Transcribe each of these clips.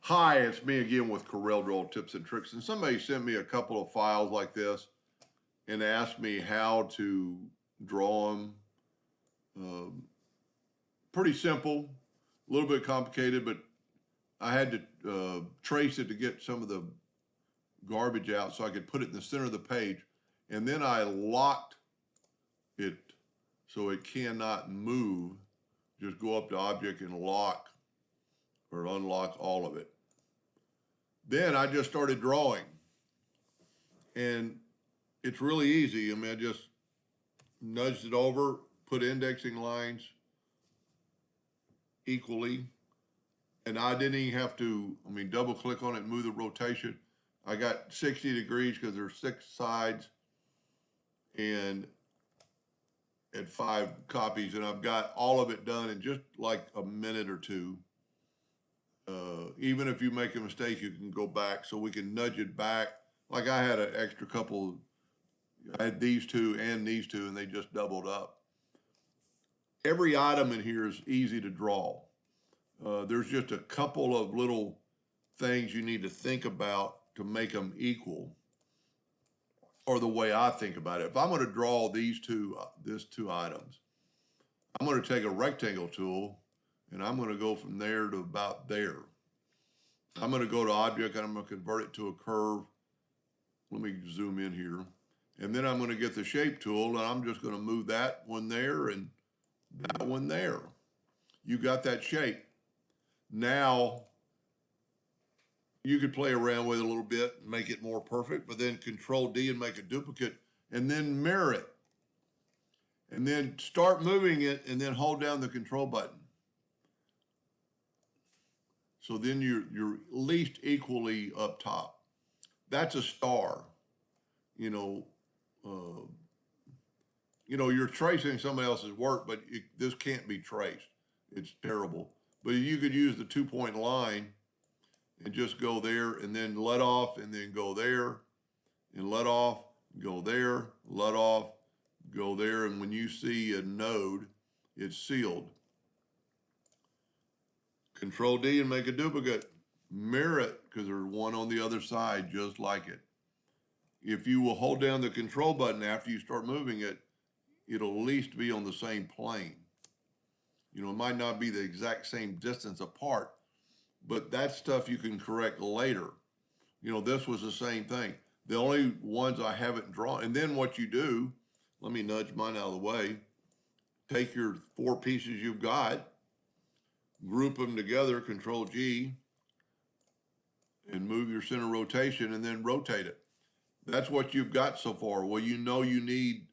Hi, it's me again with Corel Draw Tips and Tricks. And somebody sent me a couple of files like this and asked me how to draw them. Pretty simple, a little bit complicated, but I had to trace it to get some of the garbage out so I could put it in the center of the page. And then I locked it so it cannot move. Just go up to Object and lock or unlock all of it. Then I just started drawing. And it's really easy. I mean, I just nudged it over, put indexing lines equally, and I didn't even have to, double click on it and move the rotation. I got 60 degrees because there's 6 sides and at 5 copies, and I've got all of it done in just like a minute or two. Even if you make a mistake, you can go back, so we can nudge it back. Like I had an extra couple, I had these two, and they just doubled up. Every item in here is easy to draw. There's just a couple of little things you need to think about to make them equal, or the way I think about it. If I'm going to draw these two items, I'm going to take a rectangle tool and I'm going to go from there to about there. I'm going to go to Object and I'm going to convert it to a curve. Let me zoom in here. And then I'm going to get the shape tool and I'm just going to move that one there and that one there. You got that shape. Now, you could play around with it a little bit and make it more perfect, but then Control D and make a duplicate and then mirror it. And then start moving it and then hold down the control button. So then you're at least equally up top. That's a star. You're tracing somebody else's work, but this can't be traced. It's terrible. But you could use the 2-point line and just go there and then let off and then go there and let off, go there, let off, go there. And when you see a node, it's sealed. Control D and make a duplicate. Mirror it because there's one on the other side just like it. If you will hold down the control button after you start moving it, it'll at least be on the same plane. It might not be the exact same distance apart, but that stuff you can correct later. This was the same thing. The only ones I haven't drawn, and then what you do, let me nudge mine out of the way, take your 4 pieces you've got, group them together, Control G, and move your center rotation and then rotate it. That's what you've got so far. Well, you need,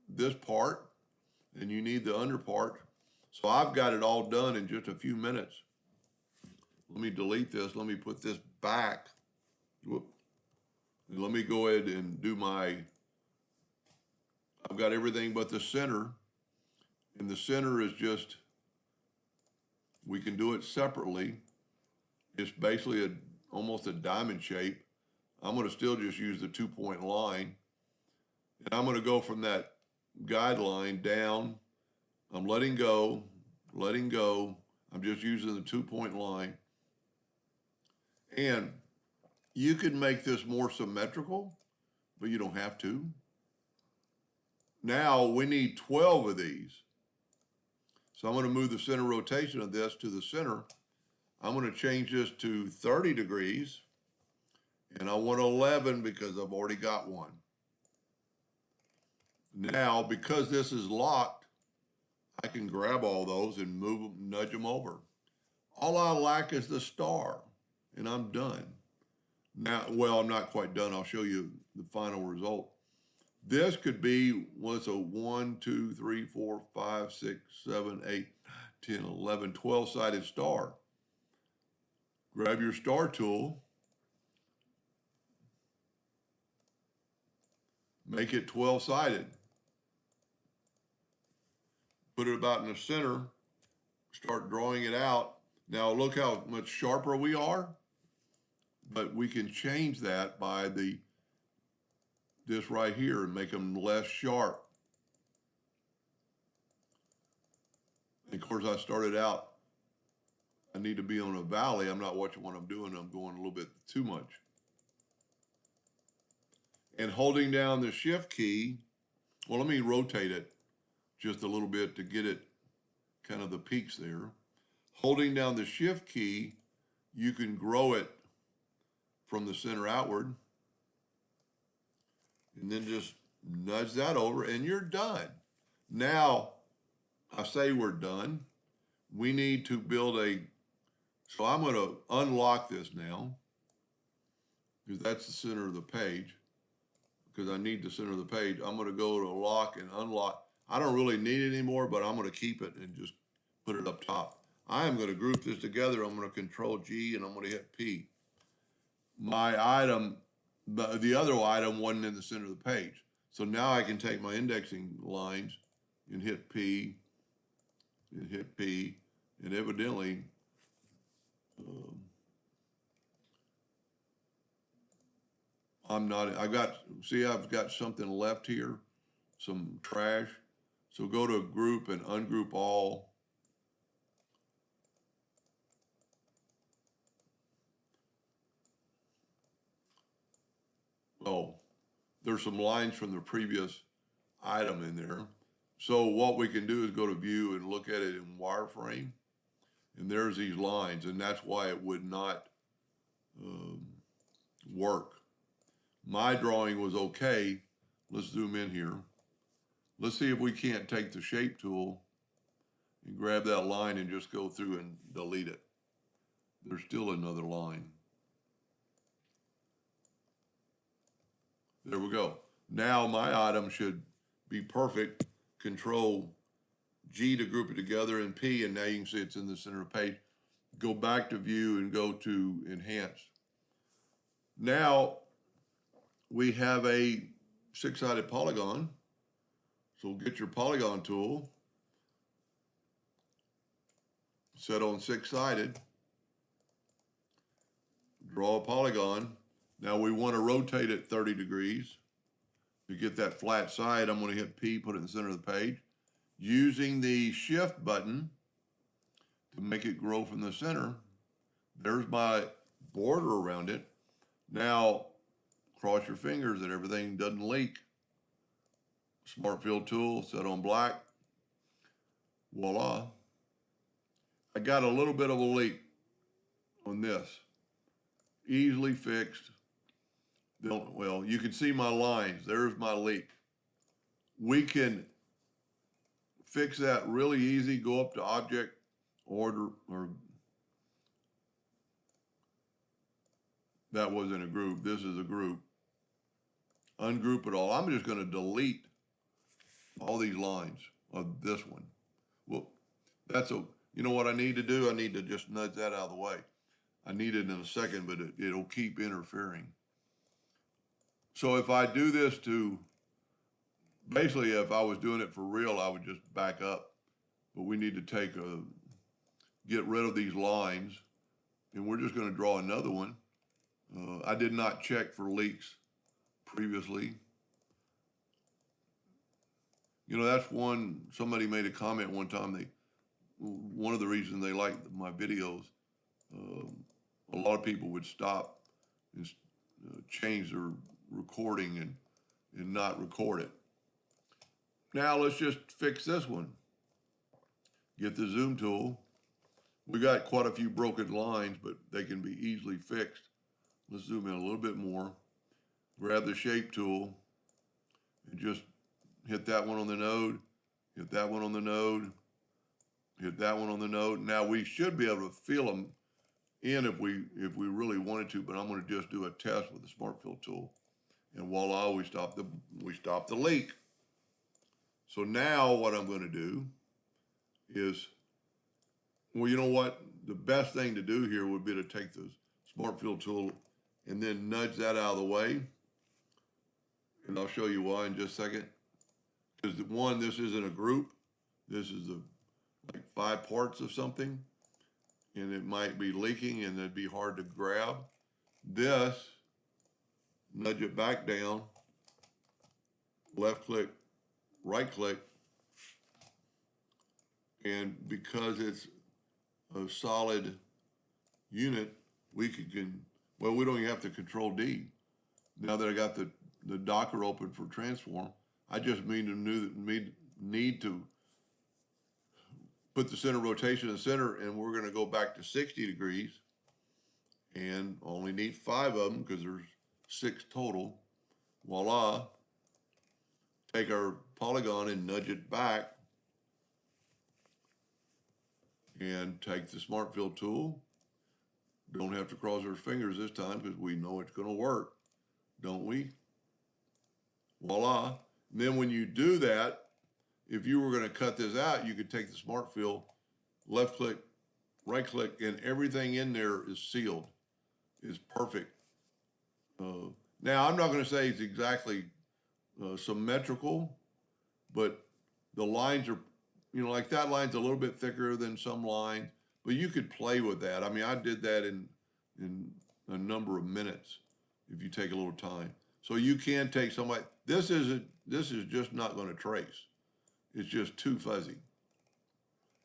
this part, and you need the under part. So I've got it all done in just a few minutes. Let me delete this. Let me put this back. Whoop. And let me go ahead and do I've got everything but the center. And the center is just, we can do it separately. It's basically almost a diamond shape. I'm going to still just use the 2-point line. And I'm going to go from that guideline down. I'm letting go. I'm just using the 2-point line. And you can make this more symmetrical, but you don't have to. Now we need 12 of these. So I'm going to move the center rotation of this to the center. I'm going to change this to 30 degrees. And I want 11 because I've already got one. Now, because this is locked, I can grab all those and move them, nudge them over. All I lack is the star, and I'm done. Now, well, I'm not quite done. I'll show you the final result. This could be, it's a 1, 2, 3, 4, 5, 6, 7, 8, 10, 11, 12-sided star. Grab your star tool. Make it 12-sided. Put it about in the center. Start drawing it out. Now look how much sharper we are. But we can change that by this right here and make them less sharp. And of course, I started out, I need to be on a valley. I'm not watching what I'm doing. I'm going a little bit too much. And holding down the shift key, well, let me rotate it just a little bit to get it kind of the peaks there. Holding down the shift key, you can grow it from the center outward. And then just nudge that over and you're done. Now, I say we're done. We need to build so I'm going to unlock this now because that's the center of the page because I need the center of the page. I'm going to go to lock and unlock. I don't really need it anymore, but I'm going to keep it and just put it up top. I am going to group this together. I'm going to Control G and I'm going to hit P. My item, the other item wasn't in the center of the page. So now I can take my indexing lines and hit P and evidently I've got something left here, some trash. So go to group and ungroup all. Oh, there's some lines from the previous item in there. So what we can do is go to view and look at it in wireframe. And there's these lines, and that's why it would not work. My drawing was okay. Let's zoom in here. Let's see if we can't take the shape tool and grab that line and just go through and delete it. There's still another line. There we go. Now my item should be perfect. Control G to group it together and P, and now you can see it's in the center of the page. Go back to view and go to enhance. Now we have a six-sided polygon. So get your polygon tool, set on six-sided, draw a polygon. Now we want to rotate it 30 degrees. To get that flat side, I'm going to hit P, put it in the center of the page. Using the shift button to make it grow from the center, there's my border around it. Now, cross your fingers that everything doesn't leak. Smart fill tool, set on black. Voila. I got a little bit of a leak on this. Easily fixed. Well, you can see my lines. There's my leak. We can fix that really easy. Go up to object, order, or that wasn't a group. This is a group. Ungroup it all. I'm just going to delete all these lines of this one. Well, you know what I need to do? I need to just nudge that out of the way. I need it in a second, but it'll keep interfering. So if I do this basically if I was doing it for real, I would just back up. But we need to get rid of these lines, and we're just going to draw another one. I did not check for leaks previously. You know, that's somebody made a comment one time, one of the reasons they liked my videos, a lot of people would stop and change their recording and not record it. Now let's just fix this one. Get the zoom tool. We got quite a few broken lines, but they can be easily fixed. Let's zoom in a little bit more. Grab the shape tool and just hit that one on the node, hit that one on the node, hit that one on the node. Now we should be able to fill them in if we really wanted to, but I'm going to just do a test with the Smart Fill tool. And voila, we stop the leak. So now what I'm going to do is, well, you know what? The best thing to do here would be to take the Smart Fill tool and then nudge that out of the way. And I'll show you why in just a second. Because this isn't a group. This is like 5 parts of something. And it might be leaking and it'd be hard to grab. This, nudge it back down, left click, right click, and because it's a solid unit, we can well, we don't even have to control D. Now that I got the Docker open for transform, I just need to put the center rotation in the center, and we're going to go back to 60 degrees and only need 5 of them because there's 6 total. Voila. Take our polygon and nudge it back and take the Smart Fill tool. Don't have to cross our fingers this time because we know it's going to work, don't we? Voila. And then when you do that, if you were going to cut this out, you could take the Smart Fill, left click, right click, and everything in there is sealed, is perfect. Now, I'm not going to say it's exactly symmetrical, but the lines are, like that line's a little bit thicker than some lines, but you could play with that. I mean, I did that in a number of minutes if you take a little time. So you can take somebody, this is just not going to trace. It's just too fuzzy.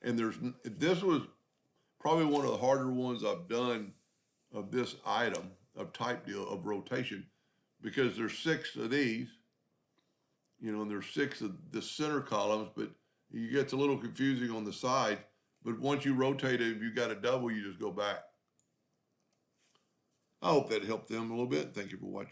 And this was probably one of the harder ones I've done of this item, of type deal, of rotation, because there's 6 of these, and there's 6 of the center columns, but it gets a little confusing on the side. But once you rotate it, if you got a double, you just go back. I hope that helped them a little bit. Thank you for watching.